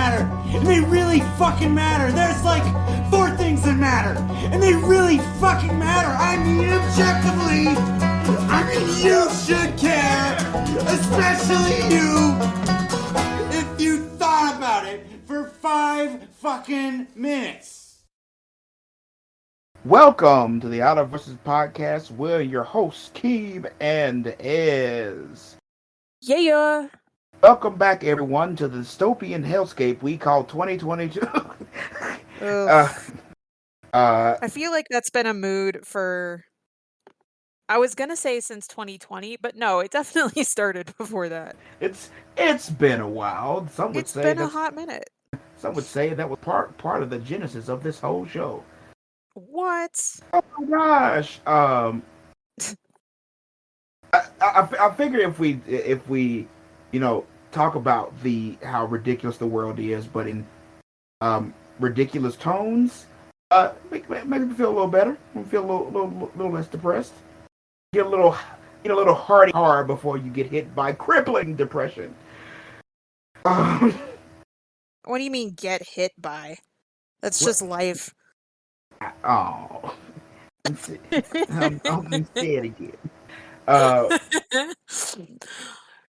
matter, and they really fucking matter. There's like 4 things that matter, and they really fucking matter. I mean, objectively, I mean, you should care, especially you, if you thought about it for 5 fucking minutes. Welcome to the Out of Versus podcast. We're your hosts, Keem and Ez. Yeah. Welcome back, everyone, to the dystopian hellscape we call 2022. I feel like that's been a mood for, I was going to say since 2020, but no, it definitely started before that. It's been a while. It's been a hot minute. Some would say that was part of the genesis of this whole show. What? Oh my gosh. I figure if we talk about how ridiculous the world is, but in ridiculous tones, make me feel a little better. Feel a little less depressed. Get a little hard before you get hit by crippling depression. What do you mean get hit by? That's just life. Oh, I'm say it again.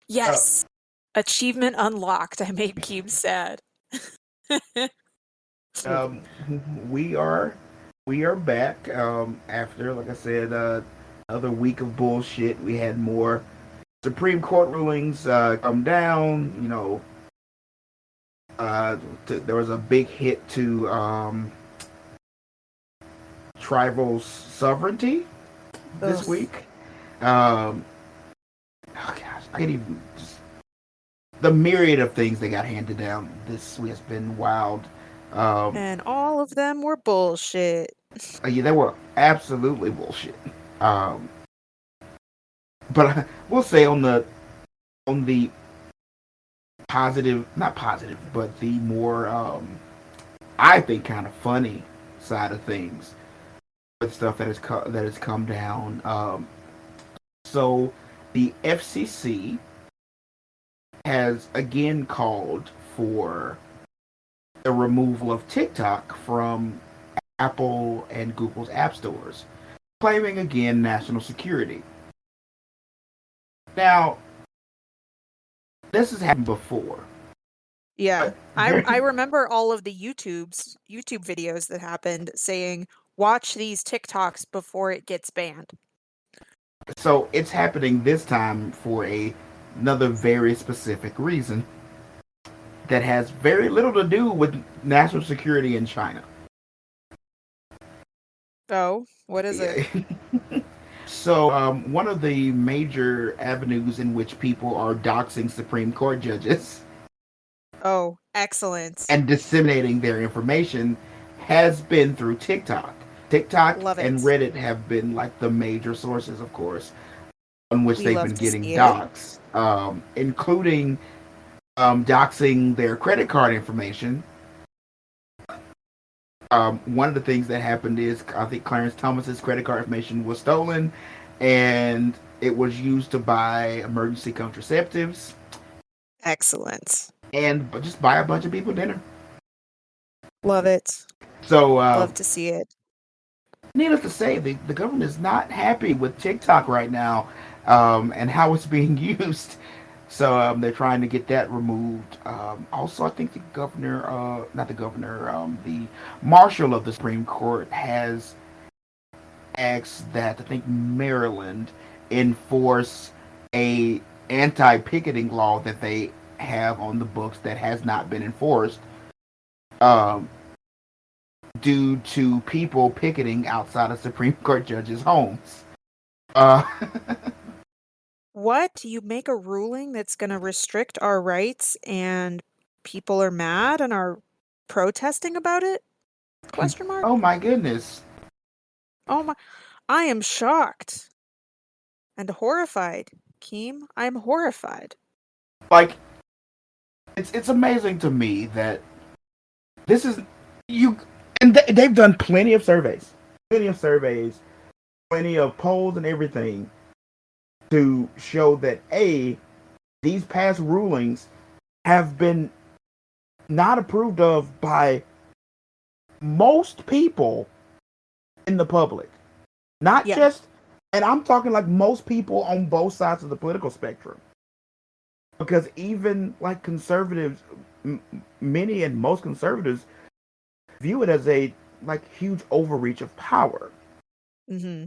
Yes. Achievement unlocked. I made Keem sad. We are back after, like I said, another week of bullshit. We had more Supreme Court rulings come down. There was a big hit to tribal sovereignty this week. Oh gosh, I can't even. The myriad of things that got handed down this week has been wild. And all of them were bullshit. Yeah, they were absolutely bullshit. But we'll say on the positive, not positive, but the more I think kind of funny side of things with stuff that has come down. So the FCC has again called for the removal of TikTok from Apple and Google's app stores, claiming again national security. Now, this has happened before. Yeah, I remember all of the YouTube videos that happened saying, watch these TikToks before it gets banned. So it's happening this time for another very specific reason that has very little to do with national security in China. Oh, what is it? So one of the major avenues in which people are doxing Supreme Court judges. Oh, excellent. And disseminating their information has been through TikTok. TikTok and Reddit have been like the major sources, of course, on which they've been getting doxed, including doxing their credit card information. One of the things that happened is I think Clarence Thomas's credit card information was stolen, and it was used to buy emergency contraceptives. Excellent. And just buy a bunch of people dinner. Love it. So love to see it. Needless to say, the government is not happy with TikTok right now, and how it's being used. So they're trying to get that removed. Also, I think the marshal of the Supreme Court has asked that I think Maryland enforce a anti-picketing law that they have on the books that has not been enforced. Due to people picketing outside of Supreme Court judges' homes. What? You make a ruling that's going to restrict our rights and people are mad and are protesting about it? Question mark? Oh my goodness. Oh my. I am shocked. And horrified. Keem, I'm horrified. Like, it's amazing to me that this is... And they've done plenty of surveys, plenty of polls and everything to show that these past rulings have been not approved of by most people in the public. Not Yeah. just, and I'm talking like most people on both sides of the political spectrum. Because even like conservatives, many and most conservatives view it as a like huge overreach of power. Mm-hmm.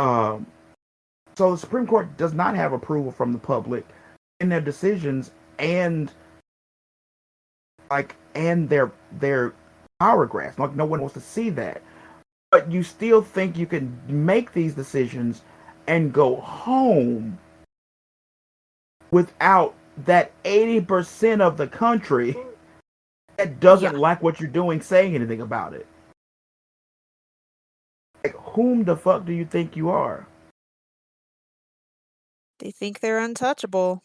Um, so the Supreme Court does not have approval from the public in their decisions and their power grasp. Like no one wants to see that. But you still think you can make these decisions and go home without that 80% of the country that doesn't Yeah. like what you're doing saying anything about it. Like, whom the fuck do you think you are? They think they're untouchable.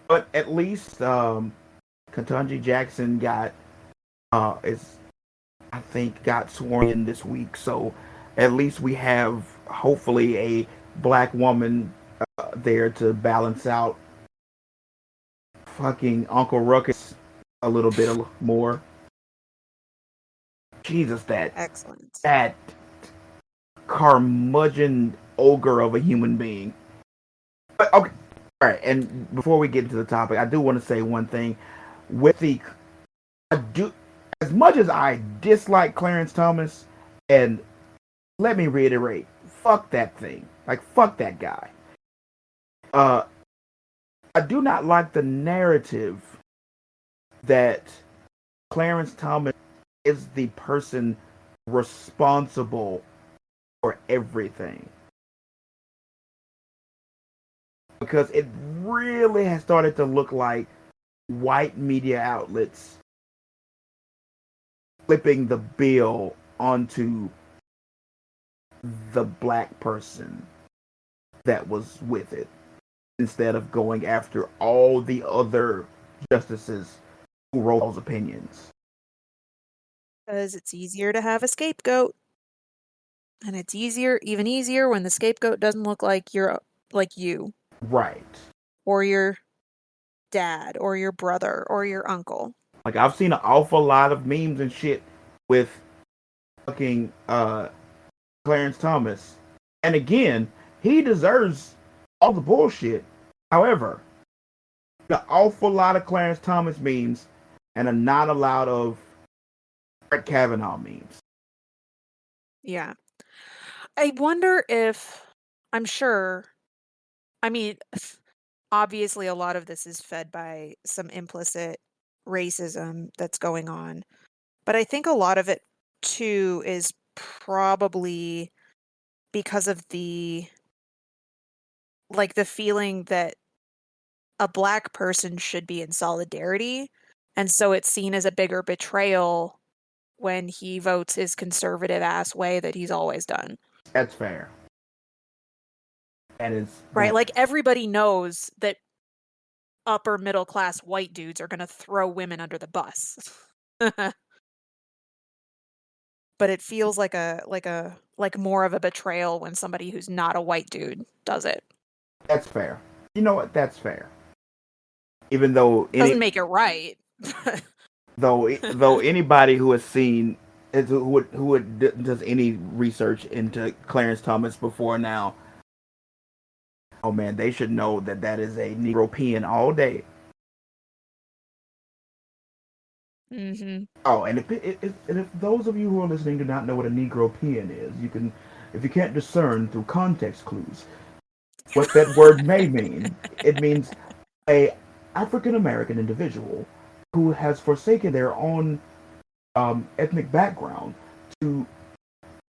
But at least Ketanji Jackson is I think got sworn in this week, so at least we have hopefully a black woman there to balance out fucking Uncle Ruckus a little bit more. Jesus, Excellent. that curmudgeon ogre of a human being. But okay, all right. And before we get into the topic, I do want to say one thing. With the I do as much as I dislike Clarence Thomas, and let me reiterate, fuck that thing. Like fuck that guy. Uh, I do not like the narrative that Clarence Thomas is the person responsible for everything. Because it really has started to look like white media outlets flipping the bill onto the black person that was with it instead of going after all the other justices who wrote those opinions. Because it's easier to have a scapegoat. And it's even easier when the scapegoat doesn't look like you, Right. or your dad, or your brother, or your uncle. Like I've seen an awful lot of memes and shit with fucking Clarence Thomas. And again, he deserves all the bullshit. However, an awful lot of Clarence Thomas memes and not a lot of Brett Kavanaugh memes. Yeah. I wonder if I'm sure. I mean, obviously, a lot of this is fed by some implicit racism that's going on. But I think a lot of it, too, is probably because of the feeling that a black person should be in solidarity. And so it's seen as a bigger betrayal when he votes his conservative ass way that he's always done. That's fair. And it's Right? that Like everybody knows that upper middle class white dudes are going to throw women under the bus. But it feels like more of a betrayal when somebody who's not a white dude does it. that's fair. You know what? That's fair. Even though Doesn't make it right. though anybody who has seen does any research into Clarence Thomas before now, oh man, they should know that that is a Negro peeing all day. Mhm. Oh, and if those of you who are listening do not know what a Negro peeing is, you can, if you can't discern through context clues what that word may mean, it means a African American individual who has forsaken their own ethnic background to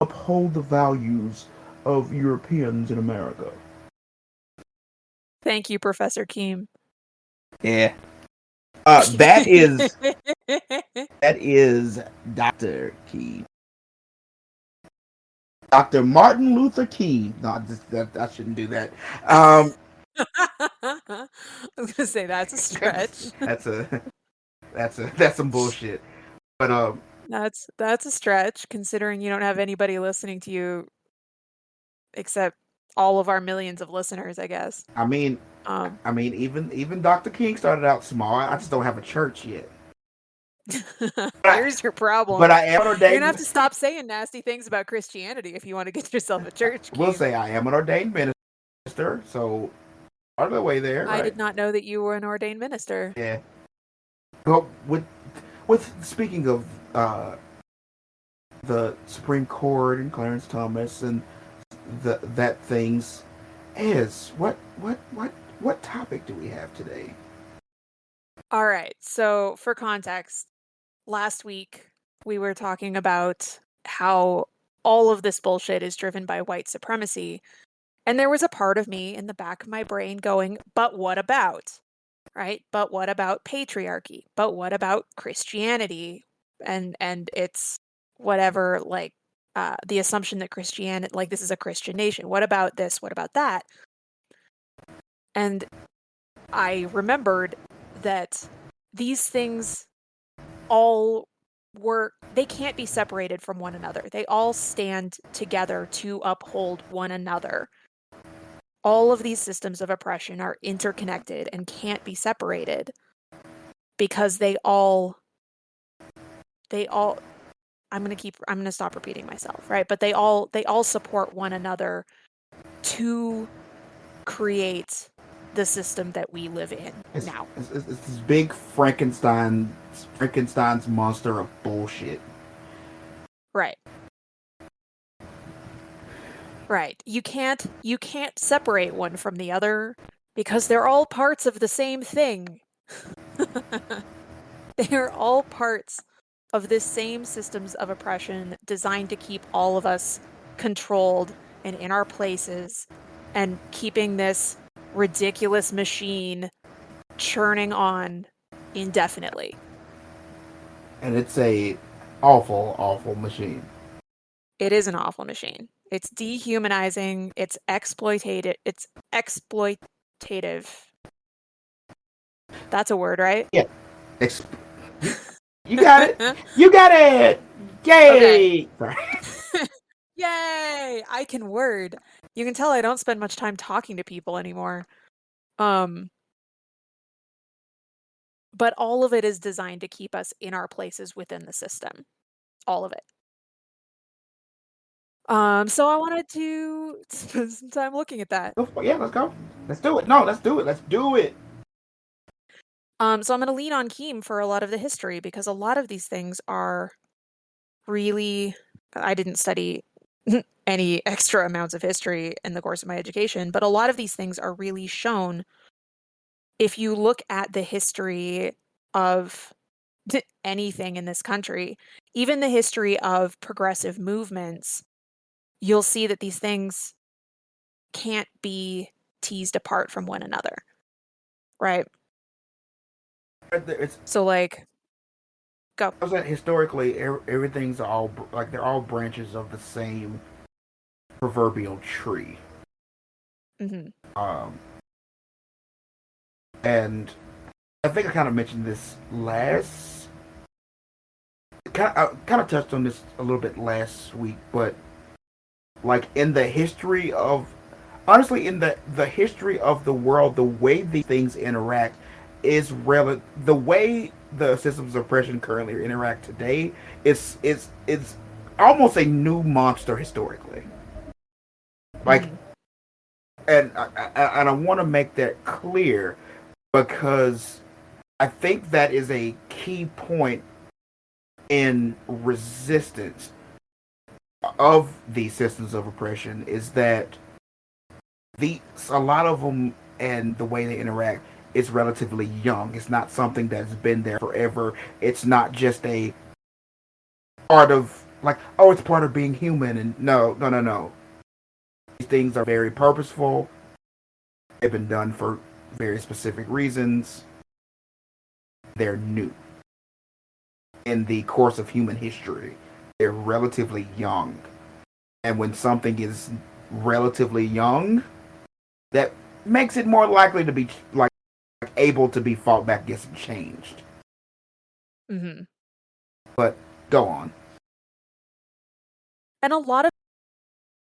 uphold the values of Europeans in America. Thank you, Professor Keem. Yeah. That is Dr. Key. Dr. Martin Luther King. No, I shouldn't do that. I was gonna say that's a stretch. that's a that's some bullshit. But That's a stretch, considering you don't have anybody listening to you except all of our millions of listeners, I guess. I mean, I mean, even Dr. King started out small. I just don't have a church yet. Here's your problem. But I am an You're gonna have ordained. to stop saying nasty things about Christianity if you want to get yourself a church. We'll Keem. say I am an ordained minister, so part of the way there, I right? did not know that you were an ordained minister. Yeah. But with speaking of the Supreme Court and Clarence Thomas and that things is what topic do we have today? All right. So, for context, last week we were talking about how all of this bullshit is driven by white supremacy. And there was a part of me in the back of my brain going, but what about? Right? But what about patriarchy? But what about Christianity? And it's whatever, like the assumption that Christianity, like, this is a Christian nation. What about this? What about that? And I remembered that these things all they can't be separated from one another. They all stand together to uphold one another. All of these systems of oppression are interconnected and can't be separated because they all I'm going to stop repeating myself, right? But they all support one another to create the system that we live in now. It's this big Frankenstein's monster of bullshit. Right. Right. You can't separate one from the other because they're all parts of the same thing. They're all parts of this same systems of oppression designed to keep all of us controlled and in our places and keeping this ridiculous machine churning on indefinitely. And it's a awful machine. It is an awful machine. It's dehumanizing, it's exploitative. That's a word, right? Yeah. You got it. You got it. Yay! Okay. Yay! I can word. You can tell I don't spend much time talking to people anymore. But all of it is designed to keep us in our places within the system. All of it. So I wanted to spend some time looking at that. Yeah, let's go. Let's do it. No, let's do it. Let's do it. So I'm going to lean on Keem for a lot of the history because a lot of these things are really. I didn't study any extra amounts of history in the course of my education, but a lot of these things are really shown if you look at the history of anything in this country, even the history of progressive movements, you'll see that these things can't be teased apart from one another. Right? So, like, go. I was that historically, everything's all like they're all branches of the same proverbial tree. Mm-hmm. And I think I kind of mentioned this last. I kind of touched on this a little bit last week, but like in the history of, honestly, in the history of the world, the way these things interact is the way the systems of oppression currently interact today is almost a new monster historically. Like, and I want to make that clear because I think that is a key point in resistance of these systems of oppression is that a lot of them and the way they interact is relatively young. It's not something that's been there forever. It's not just a part of like, oh, it's part of being human. And no. These things are very purposeful. They've been done for very specific reasons. They're new. In the course of human history, they're relatively young. And when something is relatively young, that makes it more likely to be like able to be fought back against and changed. Mm-hmm. But go on. And a lot of